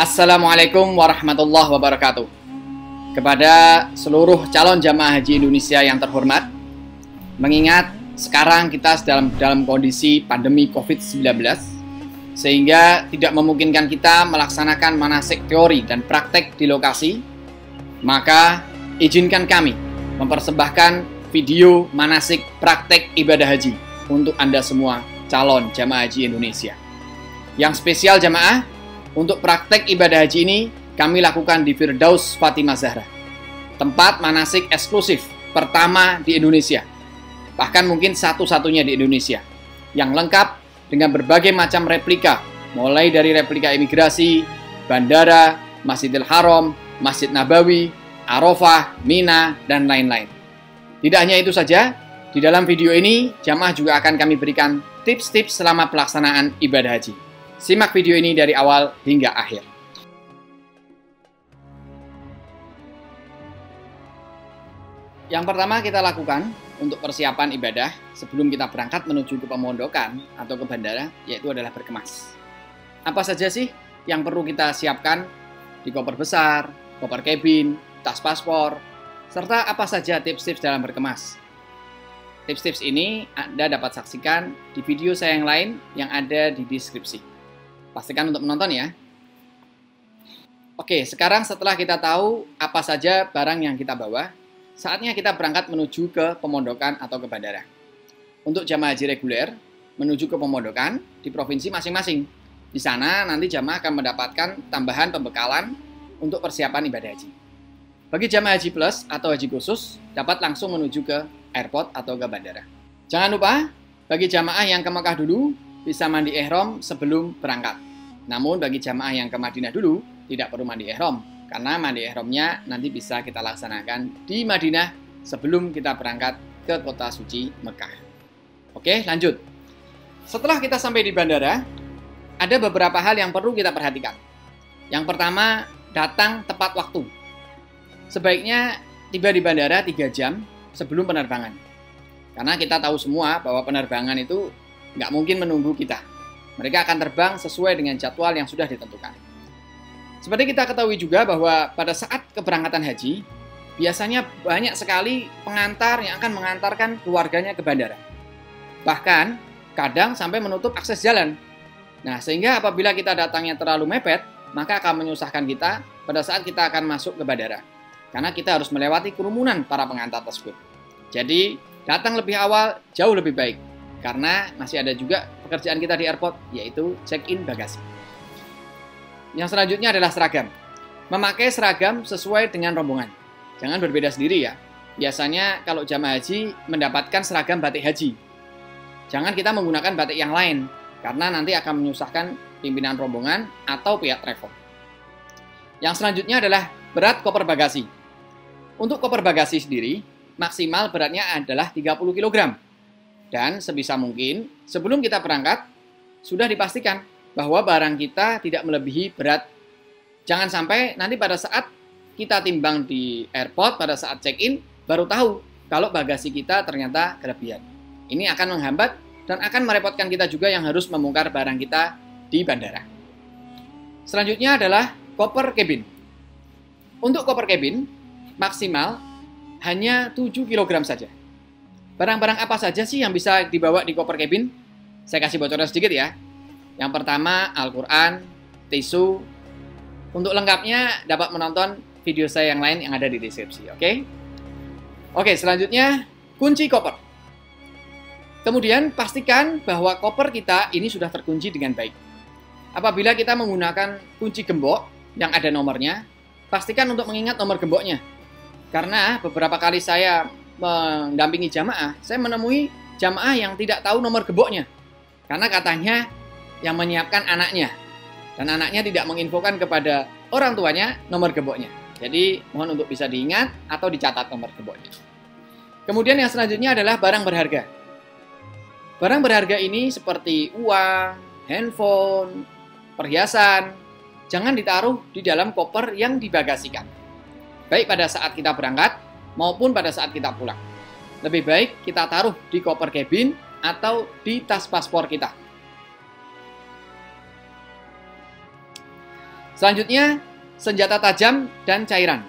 Assalamualaikum warahmatullahi wabarakatuh. Kepada seluruh calon jamaah haji Indonesia yang terhormat, mengingat sekarang kita dalam kondisi pandemi COVID-19, sehingga tidak memungkinkan kita melaksanakan manasik teori dan praktek di lokasi, maka izinkan kami mempersembahkan video manasik praktek ibadah haji untuk Anda semua calon jamaah haji Indonesia. Yang spesial jamaah, untuk praktek ibadah haji ini kami lakukan di Firdaus Fatimah Zahra, tempat manasik eksklusif pertama di Indonesia, bahkan mungkin satu-satunya di Indonesia, yang lengkap dengan berbagai macam replika, mulai dari replika imigrasi, bandara, Masjidil Haram, Masjid Nabawi, Arafah, Mina, dan lain-lain. Tidak hanya itu saja, di dalam video ini jamaah juga akan kami berikan tips-tips selama pelaksanaan ibadah haji. Simak video ini dari awal hingga akhir. Yang pertama kita lakukan untuk persiapan ibadah sebelum kita berangkat menuju ke pemondokan atau ke bandara, yaitu adalah berkemas. Apa saja sih yang perlu kita siapkan di koper besar, koper cabin, tas paspor, serta apa saja tips-tips dalam berkemas? Tips-tips ini Anda dapat saksikan di video saya yang lain yang ada di deskripsi. Pastikan untuk menonton ya. Oke, sekarang setelah kita tahu apa saja barang yang kita bawa, saatnya kita berangkat menuju ke pemondokan atau ke bandara. Untuk jamaah haji reguler, menuju ke pemondokan di provinsi masing-masing. Di sana nanti jamaah akan mendapatkan tambahan pembekalan untuk persiapan ibadah haji. Bagi jamaah haji plus atau haji khusus, dapat langsung menuju ke airport atau ke bandara. Jangan lupa, bagi jamaah yang ke Mekah dulu, bisa mandi ihram sebelum berangkat. Namun bagi jamaah yang ke Madinah dulu, tidak perlu mandi ihram, karena mandi ihramnya nanti bisa kita laksanakan di Madinah sebelum kita berangkat ke kota suci Mekah. Oke, lanjut. Setelah kita sampai di bandara, ada beberapa hal yang perlu kita perhatikan. Yang pertama, datang tepat waktu. Sebaiknya tiba di bandara 3 jam sebelum penerbangan. Karena kita tahu semua bahwa penerbangan itu nggak mungkin menunggu kita. Mereka akan terbang sesuai dengan jadwal yang sudah ditentukan. Seperti kita ketahui juga bahwa pada saat keberangkatan haji, biasanya banyak sekali pengantar yang akan mengantarkan keluarganya ke bandara. Bahkan, kadang sampai menutup akses jalan. Nah, sehingga apabila kita datangnya terlalu mepet, maka akan menyusahkan kita pada saat kita akan masuk ke bandara. Karena kita harus melewati kerumunan para pengantar tersebut. Jadi, datang lebih awal jauh lebih baik. Karena masih ada juga pekerjaan kita di airport, yaitu check-in bagasi. Yang selanjutnya adalah seragam. Memakai seragam sesuai dengan rombongan. Jangan berbeda sendiri ya. Biasanya kalau jamaah haji mendapatkan seragam batik haji. Jangan kita menggunakan batik yang lain, karena nanti akan menyusahkan pimpinan rombongan atau pihak travel. Yang selanjutnya adalah berat koper bagasi. Untuk koper bagasi sendiri, maksimal beratnya adalah 30 kg. Dan sebisa mungkin, sebelum kita berangkat, sudah dipastikan bahwa barang kita tidak melebihi berat. Jangan sampai nanti pada saat kita timbang di airport, pada saat check-in, baru tahu kalau bagasi kita ternyata kelebihan. Ini akan menghambat dan akan merepotkan kita juga yang harus membongkar barang kita di bandara. Selanjutnya adalah koper cabin. Untuk koper cabin, maksimal hanya 7 kg saja. Barang-barang apa saja sih yang bisa dibawa di koper cabin? Saya kasih bocoran sedikit ya. Yang pertama, Al-Quran, tisu. Untuk lengkapnya dapat menonton video saya yang lain yang ada di deskripsi, oke? Oke, selanjutnya kunci koper. Kemudian pastikan bahwa koper kita ini sudah terkunci dengan baik. Apabila kita menggunakan kunci gembok yang ada nomornya, pastikan untuk mengingat nomor gemboknya. Karena beberapa kali saya mendampingi jamaah, saya menemui jamaah yang tidak tahu nomor gemboknya. Karena katanya yang menyiapkan anaknya. Dan anaknya tidak menginfokan kepada orang tuanya nomor gemboknya. Jadi mohon untuk bisa diingat atau dicatat nomor gemboknya. Kemudian yang selanjutnya adalah barang berharga. Barang berharga ini seperti uang, handphone, perhiasan, jangan ditaruh di dalam koper yang dibagasikan. Baik pada saat kita berangkat maupun pada saat kita pulang. Lebih baik kita taruh di koper cabin atau di tas paspor kita. Selanjutnya, senjata tajam dan cairan,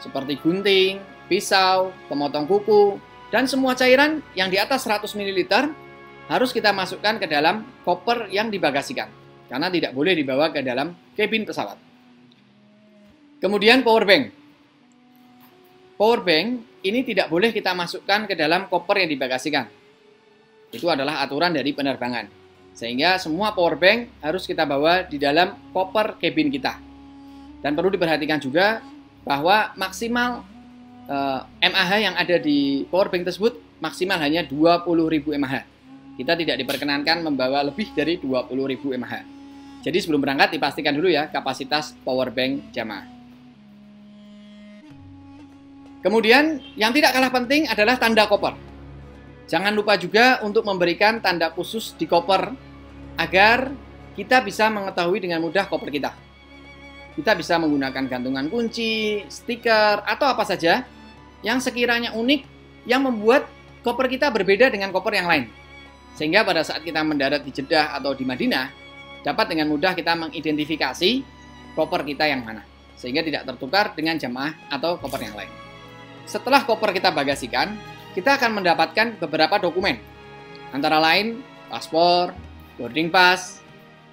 seperti gunting, pisau, pemotong kuku, dan semua cairan yang di atas 100 ml harus kita masukkan ke dalam koper yang dibagasikan, karena tidak boleh dibawa ke dalam kabin pesawat. Kemudian power bank. Power bank ini tidak boleh kita masukkan ke dalam koper yang dibagasikan. Itu adalah aturan dari penerbangan. Sehingga semua power bank harus kita bawa di dalam koper kabin kita. Dan perlu diperhatikan juga bahwa maksimal mAh yang ada di power bank tersebut maksimal hanya 20.000 mAh. Kita tidak diperkenankan membawa lebih dari 20.000 mAh. Jadi sebelum berangkat dipastikan dulu ya kapasitas power bank jamaah. Kemudian yang tidak kalah penting adalah tanda koper. Jangan lupa juga untuk memberikan tanda khusus di koper agar kita bisa mengetahui dengan mudah koper kita. Kita bisa menggunakan gantungan kunci, stiker, atau apa saja yang sekiranya unik yang membuat koper kita berbeda dengan koper yang lain. Sehingga pada saat kita mendarat di Jeddah atau di Madinah, dapat dengan mudah kita mengidentifikasi koper kita yang mana. Sehingga tidak tertukar dengan jamaah atau koper yang lain. Setelah koper kita bagasikan, kita akan mendapatkan beberapa dokumen. Antara lain, paspor, boarding pass,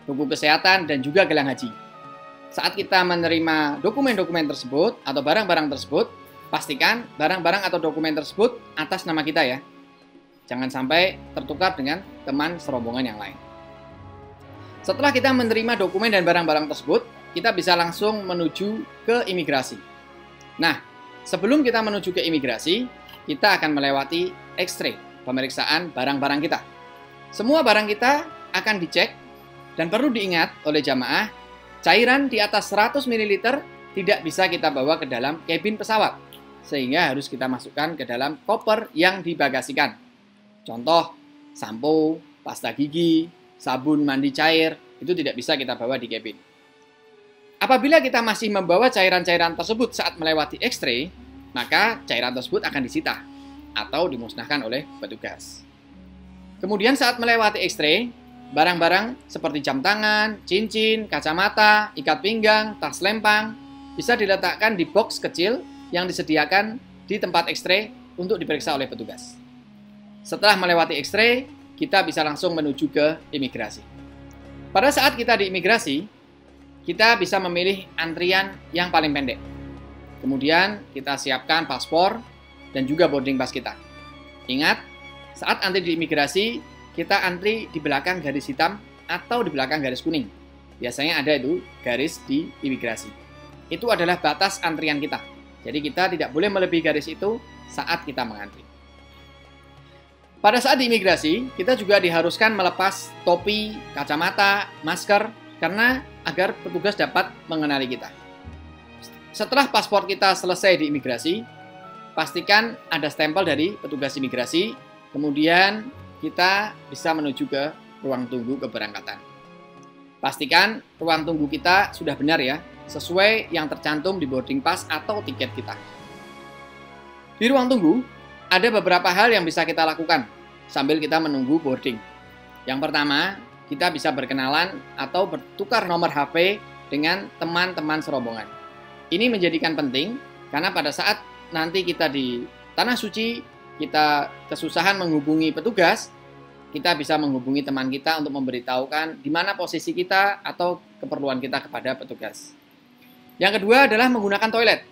buku kesehatan, dan juga gelang haji. Saat kita menerima dokumen-dokumen tersebut atau barang-barang tersebut, pastikan barang-barang atau dokumen tersebut atas nama kita ya. Jangan sampai tertukar dengan teman serombongan yang lain. Setelah kita menerima dokumen dan barang-barang tersebut, kita bisa langsung menuju ke imigrasi. Nah, sebelum kita menuju ke imigrasi, kita akan melewati X-ray, pemeriksaan barang-barang kita. Semua barang kita akan dicek dan perlu diingat oleh jamaah, cairan di atas 100 ml tidak bisa kita bawa ke dalam kabin pesawat, sehingga harus kita masukkan ke dalam koper yang dibagasikan. Contoh, sampo, pasta gigi, sabun mandi cair, itu tidak bisa kita bawa di kabin. Apabila kita masih membawa cairan-cairan tersebut saat melewati X-ray, maka cairan tersebut akan disita atau dimusnahkan oleh petugas. Kemudian saat melewati X-ray, barang-barang seperti jam tangan, cincin, kacamata, ikat pinggang, tas lempang, bisa diletakkan di box kecil yang disediakan di tempat X-ray untuk diperiksa oleh petugas. Setelah melewati X-ray, kita bisa langsung menuju ke imigrasi. Pada saat kita di imigrasi, kita bisa memilih antrian yang paling pendek. Kemudian kita siapkan paspor dan juga boarding pass kita. Ingat, saat antri di imigrasi, kita antri di belakang garis hitam atau di belakang garis kuning. Biasanya ada itu garis di imigrasi. Itu adalah batas antrian kita. Jadi kita tidak boleh melebihi garis itu saat kita mengantri. Pada saat di imigrasi, kita juga diharuskan melepas topi, kacamata, masker, karena agar petugas dapat mengenali kita. Setelah paspor kita selesai di imigrasi, pastikan ada stempel dari petugas imigrasi, kemudian kita bisa menuju ke ruang tunggu keberangkatan. Pastikan ruang tunggu kita sudah benar ya, sesuai yang tercantum di boarding pass atau tiket kita. Di ruang tunggu, ada beberapa hal yang bisa kita lakukan sambil kita menunggu boarding. Yang pertama, kita bisa berkenalan atau bertukar nomor HP dengan teman-teman serombongan. Ini menjadikan penting karena pada saat nanti kita di Tanah Suci, kita kesusahan menghubungi petugas, kita bisa menghubungi teman kita untuk memberitahukan di mana posisi kita atau keperluan kita kepada petugas. Yang kedua adalah menggunakan toilet.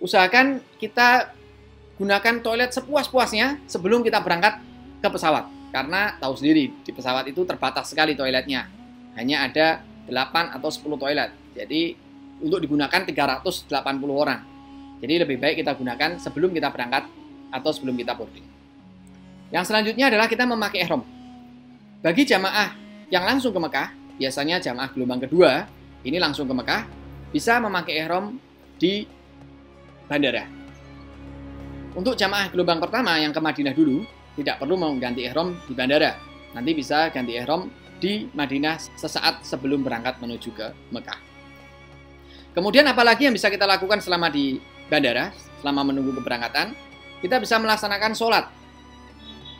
Usahakan kita gunakan toilet sepuas-puasnya sebelum kita berangkat ke pesawat. Karena tahu sendiri, di pesawat itu terbatas sekali toiletnya. Hanya ada 8 atau 10 toilet. Jadi, untuk digunakan 380 orang. Jadi, lebih baik kita gunakan sebelum kita berangkat atau sebelum kita boarding. Yang selanjutnya adalah kita memakai ihram. Bagi jamaah yang langsung ke Mekah, biasanya jamaah gelombang kedua, ini langsung ke Mekah, bisa memakai ihram di bandara. Untuk jamaah gelombang pertama yang ke Madinah dulu, tidak perlu mengganti ihram di bandara. Nanti bisa ganti ihram di Madinah sesaat sebelum berangkat menuju ke Mekah. Kemudian apalagi yang bisa kita lakukan selama di bandara, selama menunggu keberangkatan, kita bisa melaksanakan sholat.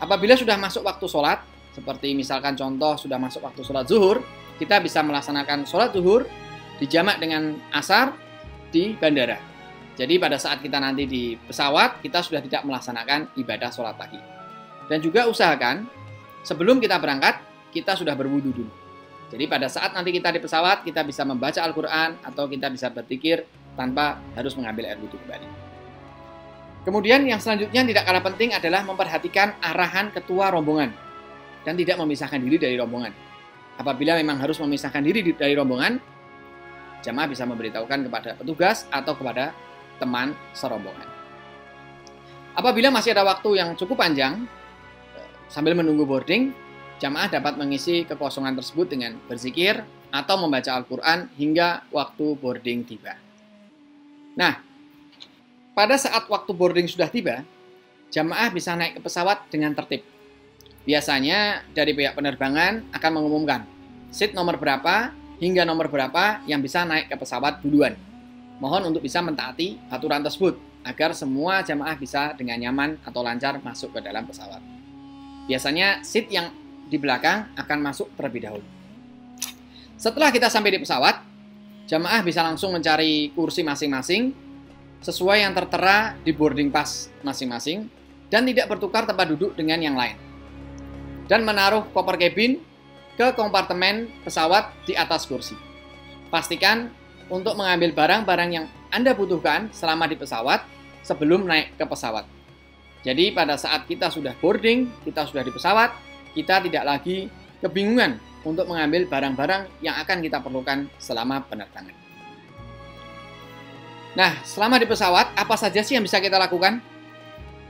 Apabila sudah masuk waktu sholat, seperti misalkan contoh sudah masuk waktu sholat zuhur, kita bisa melaksanakan sholat zuhur dijamak dengan asar di bandara. Jadi pada saat kita nanti di pesawat, kita sudah tidak melaksanakan ibadah sholat pagi. Dan juga usahakan sebelum kita berangkat, kita sudah berwudu dulu. Jadi pada saat nanti kita di pesawat, kita bisa membaca Al-Quran atau kita bisa berzikir tanpa harus mengambil air wudu kembali. Kemudian yang selanjutnya tidak kalah penting adalah memperhatikan arahan ketua rombongan dan tidak memisahkan diri dari rombongan. Apabila memang harus memisahkan diri dari rombongan, jamaah bisa memberitahukan kepada petugas atau kepada teman serombongan. Apabila masih ada waktu yang cukup panjang sambil menunggu boarding, jamaah dapat mengisi kekosongan tersebut dengan berzikir atau membaca Al-Quran hingga waktu boarding tiba. Nah, pada saat waktu boarding sudah tiba, jamaah bisa naik ke pesawat dengan tertib. Biasanya dari pihak penerbangan akan mengumumkan seat nomor berapa hingga nomor berapa yang bisa naik ke pesawat duluan. Mohon untuk bisa mentaati aturan tersebut agar semua jamaah bisa dengan nyaman atau lancar masuk ke dalam pesawat. Biasanya seat yang di belakang akan masuk terlebih dahulu. Setelah kita sampai di pesawat, jamaah bisa langsung mencari kursi masing-masing sesuai yang tertera di boarding pass masing-masing dan tidak bertukar tempat duduk dengan yang lain. Dan menaruh koper cabin ke kompartemen pesawat di atas kursi. Pastikan untuk mengambil barang-barang yang Anda butuhkan selama di pesawat sebelum naik ke pesawat. Jadi pada saat kita sudah boarding, kita sudah di pesawat, kita tidak lagi kebingungan untuk mengambil barang-barang yang akan kita perlukan selama penerbangan. Nah, selama di pesawat, apa saja sih yang bisa kita lakukan?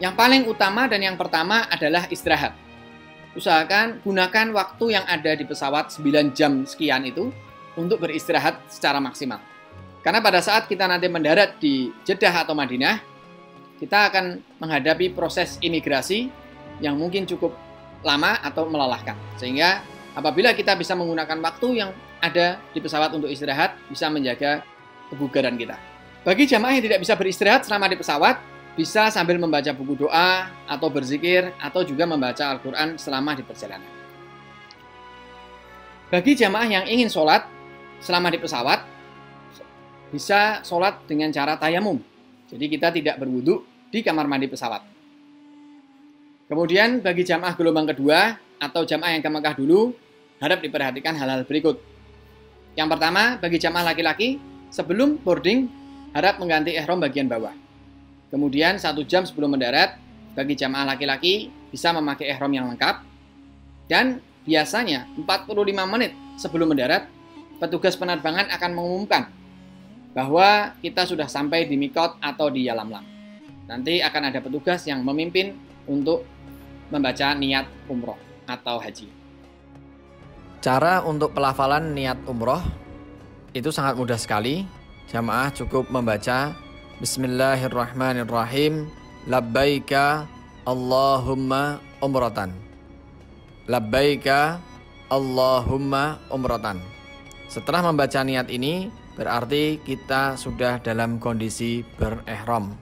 Yang paling utama dan yang pertama adalah istirahat. Usahakan gunakan waktu yang ada di pesawat 9 jam sekian itu untuk beristirahat secara maksimal. Karena pada saat kita nanti mendarat di Jeddah atau Madinah, kita akan menghadapi proses imigrasi yang mungkin cukup lama atau melelahkan. Sehingga apabila kita bisa menggunakan waktu yang ada di pesawat untuk istirahat, bisa menjaga kebugaran kita. Bagi jamaah yang tidak bisa beristirahat selama di pesawat, bisa sambil membaca buku doa, atau berzikir, atau juga membaca Al-Quran selama di perjalanan. Bagi jamaah yang ingin sholat selama di pesawat, bisa sholat dengan cara tayamum. Jadi kita tidak berwudu di kamar mandi pesawat. Kemudian bagi jamaah gelombang kedua, atau jamaah yang ke Mekah dulu, harap diperhatikan hal-hal berikut. Yang pertama, bagi jamaah laki-laki, sebelum boarding, harap mengganti ihram bagian bawah. Kemudian 1 jam sebelum mendarat, bagi jamaah laki-laki bisa memakai ihram yang lengkap. Dan biasanya 45 menit sebelum mendarat, petugas penerbangan akan mengumumkan bahwa kita sudah sampai di Mikot atau di Yalamlam. Nanti akan ada petugas yang memimpin untuk membaca niat umroh atau haji. Cara untuk pelafalan niat umroh itu sangat mudah sekali. Jamaah cukup membaca Bismillahirrahmanirrahim, labbaika Allahumma umratan, labbaika Allahumma umratan. Setelah membaca niat ini, berarti kita sudah dalam kondisi berihram.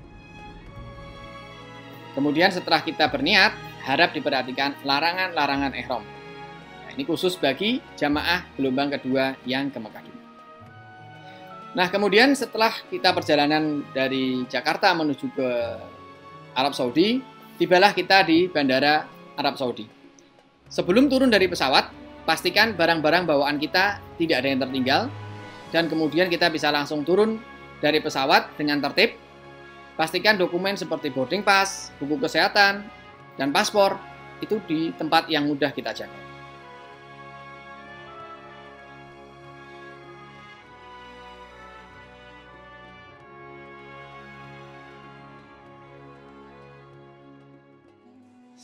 Kemudian setelah kita berniat, harap diperhatikan larangan-larangan ihram. Nah, ini khusus bagi jamaah gelombang kedua yang ke Mekah. Nah, kemudian setelah kita perjalanan dari Jakarta menuju ke Arab Saudi, tibalah kita di Bandara Arab Saudi. Sebelum turun dari pesawat, pastikan barang-barang bawaan kita tidak ada yang tertinggal, dan kemudian kita bisa langsung turun dari pesawat dengan tertib. Pastikan dokumen seperti boarding pass, buku kesehatan, dan paspor itu di tempat yang mudah kita jangkau.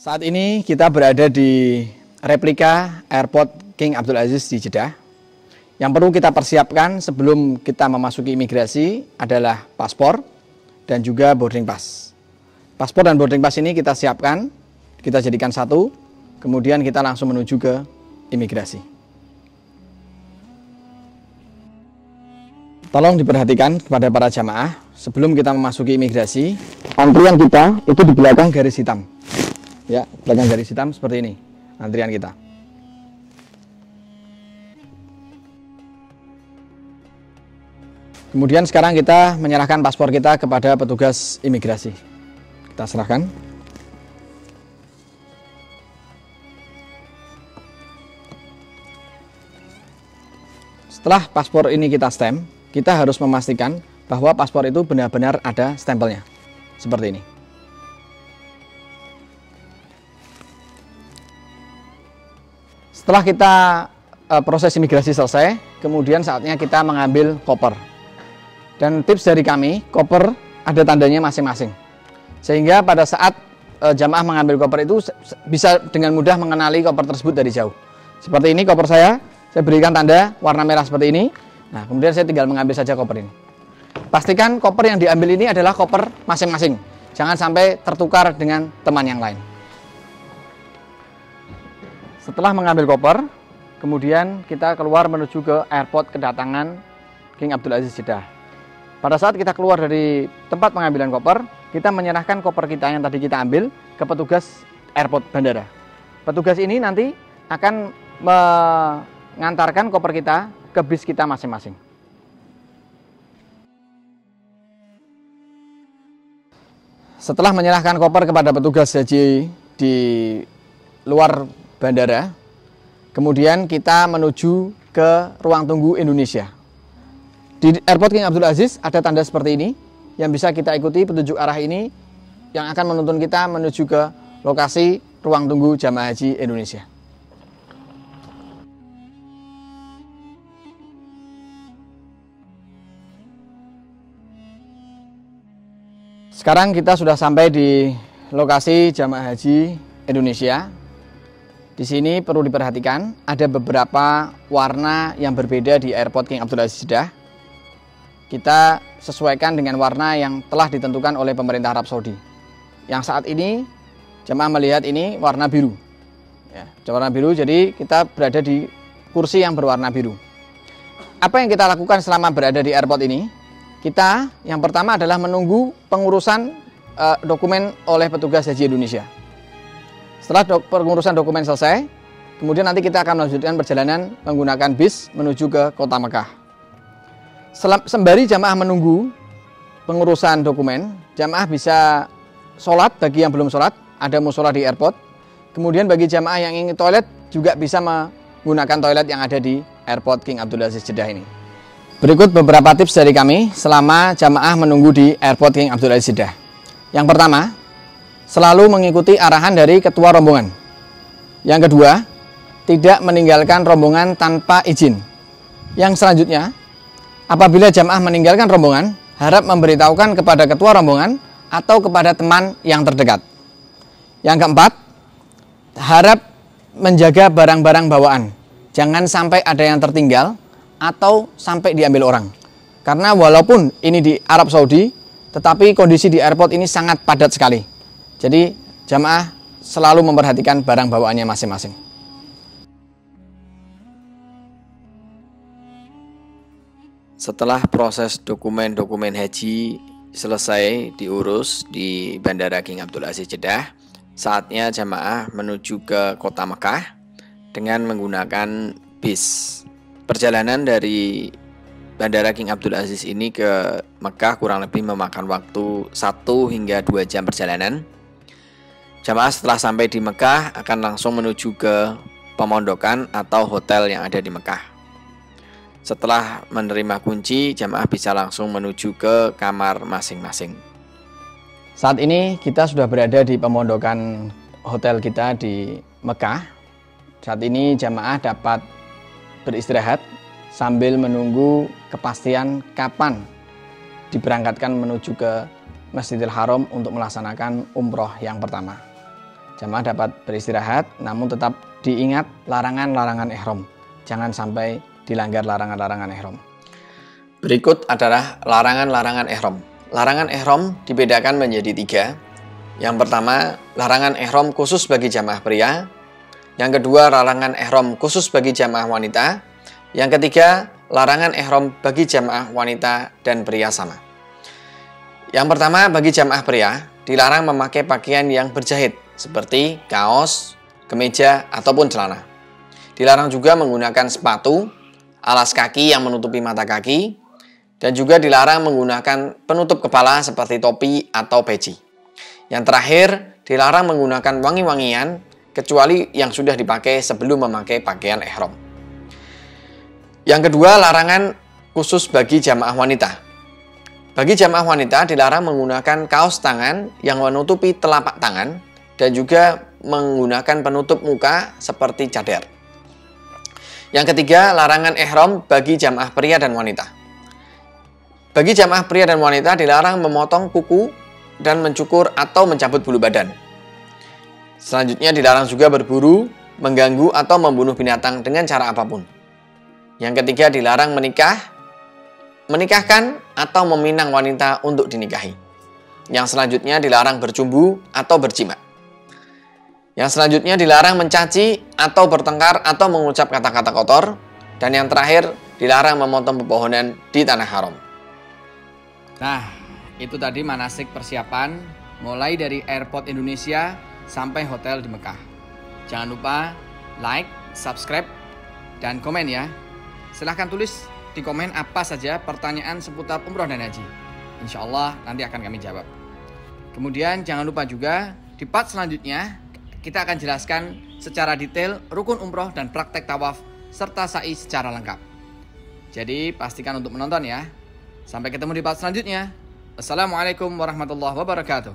Saat ini kita berada di replika Airport King Abdul Aziz di Jeddah. Yang perlu kita persiapkan sebelum kita memasuki imigrasi adalah paspor dan juga boarding pass. Paspor dan boarding pass ini kita siapkan, kita jadikan satu, kemudian kita langsung menuju ke imigrasi. Tolong diperhatikan kepada para jamaah, sebelum kita memasuki imigrasi, antrian kita itu di belakang garis hitam. Ya, belakang garis hitam seperti ini, antrian kita. Kemudian sekarang kita menyerahkan paspor kita kepada petugas imigrasi. Kita serahkan. Setelah paspor ini kita stamp, kita harus memastikan bahwa paspor itu benar-benar ada stempelnya. Seperti ini. Setelah kita proses imigrasi selesai, kemudian saatnya kita mengambil koper. Dan tips dari kami, koper ada tandanya masing-masing. Sehingga pada saat jamaah mengambil koper itu bisa dengan mudah mengenali koper tersebut dari jauh. Seperti ini koper saya berikan tanda warna merah seperti ini. Nah, kemudian saya tinggal mengambil saja koper ini. Pastikan koper yang diambil ini adalah koper masing-masing. Jangan sampai tertukar dengan teman yang lain. Setelah mengambil koper, kemudian kita keluar menuju ke airport kedatangan King Abdul Aziz Jeddah. Pada saat kita keluar dari tempat pengambilan koper, kita menyerahkan koper kita yang tadi kita ambil ke petugas airport bandara. Petugas ini nanti akan mengantarkan koper kita ke bis kita masing-masing. Setelah menyerahkan koper kepada petugas haji di luar bandara, kemudian kita menuju ke ruang tunggu Indonesia. Di Airport King Abdul Aziz ada tanda seperti ini yang bisa kita ikuti petunjuk arah ini yang akan menuntun kita menuju ke lokasi ruang tunggu jamaah haji Indonesia. Sekarang kita sudah sampai di lokasi jamaah haji Indonesia. Di sini perlu diperhatikan ada beberapa warna yang berbeda di Airport King Abdul Aziz Jeddah. Kita sesuaikan dengan warna yang telah ditentukan oleh pemerintah Arab Saudi. Yang saat ini jamaah melihat ini warna biru. Ya, warna biru, jadi kita berada di kursi yang berwarna biru. Apa yang kita lakukan selama berada di airport ini? Kita yang pertama adalah menunggu pengurusan dokumen oleh petugas haji Indonesia. Setelah pengurusan dokumen selesai, kemudian nanti kita akan melanjutkan perjalanan menggunakan bis menuju ke kota Mekah. Sembari jamaah menunggu pengurusan dokumen, jamaah bisa sholat bagi yang belum sholat, ada musola di airport. Kemudian bagi jamaah yang ingin toilet juga bisa menggunakan toilet yang ada di Airport King Abdul Aziz Jeddah ini. Berikut beberapa tips dari kami selama jamaah menunggu di Airport King Abdul Aziz Jeddah. Yang pertama, selalu mengikuti arahan dari ketua rombongan. Yang kedua, tidak meninggalkan rombongan tanpa izin. Yang selanjutnya, apabila jamaah meninggalkan rombongan, harap memberitahukan kepada ketua rombongan atau kepada teman yang terdekat. Yang keempat, harap menjaga barang-barang bawaan. Jangan sampai ada yang tertinggal atau sampai diambil orang. Karena walaupun ini di Arab Saudi, tetapi kondisi di airport ini sangat padat sekali. Jadi jamaah selalu memperhatikan barang bawaannya masing-masing. Setelah proses dokumen-dokumen haji selesai diurus di Bandara King Abdul Aziz Jeddah, saatnya jamaah menuju ke kota Mekah dengan menggunakan bis. Perjalanan dari Bandara King Abdul Aziz ini ke Mekah kurang lebih memakan waktu 1 hingga 2 jam perjalanan. Jamaah setelah sampai di Mekah akan langsung menuju ke pemondokan atau hotel yang ada di Mekah. Setelah menerima kunci, jamaah bisa langsung menuju ke kamar masing-masing. Saat ini kita sudah berada di pemondokan hotel kita di Mekah. Saat ini jamaah dapat beristirahat sambil menunggu kepastian kapan diberangkatkan menuju ke Masjidil Haram untuk melaksanakan umroh yang pertama. Jamaah dapat beristirahat, namun tetap diingat larangan-larangan ihram. Jangan sampai dilanggar larangan-larangan ihram. Berikut adalah larangan-larangan ihram. Larangan ihram dibedakan menjadi 3. Yang pertama, larangan ihram khusus bagi jamaah pria. Yang kedua, larangan ihram khusus bagi jamaah wanita. Yang ketiga, larangan ihram bagi jamaah wanita dan pria sama. Yang pertama, bagi jamaah pria, dilarang memakai pakaian yang berjahit seperti kaos, kemeja, ataupun celana. Dilarang juga menggunakan sepatu, alas kaki yang menutupi mata kaki, Dan juga dilarang menggunakan penutup kepala seperti topi atau peci. Yang terakhir, dilarang menggunakan wangi-wangian kecuali yang sudah dipakai sebelum memakai pakaian ihram. Yang kedua, larangan khusus bagi jamaah wanita. Bagi jamaah wanita dilarang menggunakan kaos tangan yang menutupi telapak tangan dan juga menggunakan penutup muka seperti cadar. Yang ketiga, larangan ihram bagi jamaah pria dan wanita. Bagi jamaah pria dan wanita dilarang memotong kuku dan mencukur atau mencabut bulu badan. Selanjutnya dilarang juga berburu, mengganggu atau membunuh binatang dengan cara apapun. Yang ketiga, dilarang menikahkan atau meminang wanita untuk dinikahi. Yang selanjutnya dilarang bercumbu atau berjima. Yang selanjutnya dilarang mencaci atau bertengkar atau mengucap kata-kata kotor. Dan yang terakhir, dilarang memotong pepohonan di tanah haram. Nah, itu tadi manasik persiapan mulai dari airport Indonesia sampai hotel di Mekah. Jangan lupa like, subscribe, dan komen ya. Silahkan tulis di komen apa saja pertanyaan seputar umroh dan haji. Insya Allah nanti akan kami jawab. Kemudian jangan lupa juga di part selanjutnya kita akan jelaskan secara detail rukun umroh dan praktek tawaf serta sa'i secara lengkap. Jadi pastikan untuk menonton ya. Sampai ketemu di part selanjutnya. Assalamualaikum warahmatullahi wabarakatuh.